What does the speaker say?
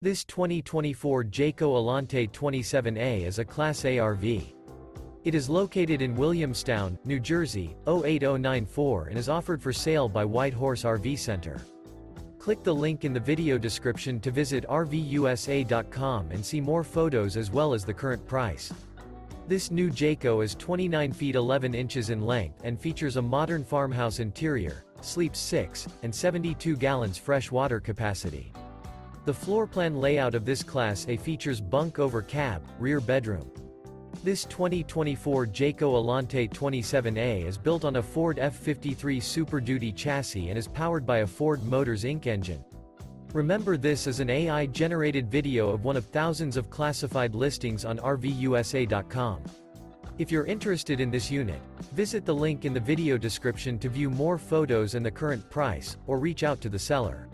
This 2024 Jayco Alante 27A is a Class A RV. It is located in Williamstown, New Jersey, 08094 and is offered for sale by White Horse RV Center. Click the link in the video description to visit RVUSA.com and see more photos as well as the current price. This new Jayco is 29 feet 11 inches in length and features a modern farmhouse interior, sleeps 6, and 72 gallons fresh water capacity. The floor plan layout of this Class A features bunk over cab, rear bedroom. This 2024 Jayco Alante 27A is built on a Ford F-53 Super Duty chassis and is powered by a Ford Motors Inc. engine. Remember, this is an AI-generated video of one of thousands of classified listings on RVUSA.com. If you're interested in this unit, visit the link in the video description to view more photos and the current price, or reach out to the seller.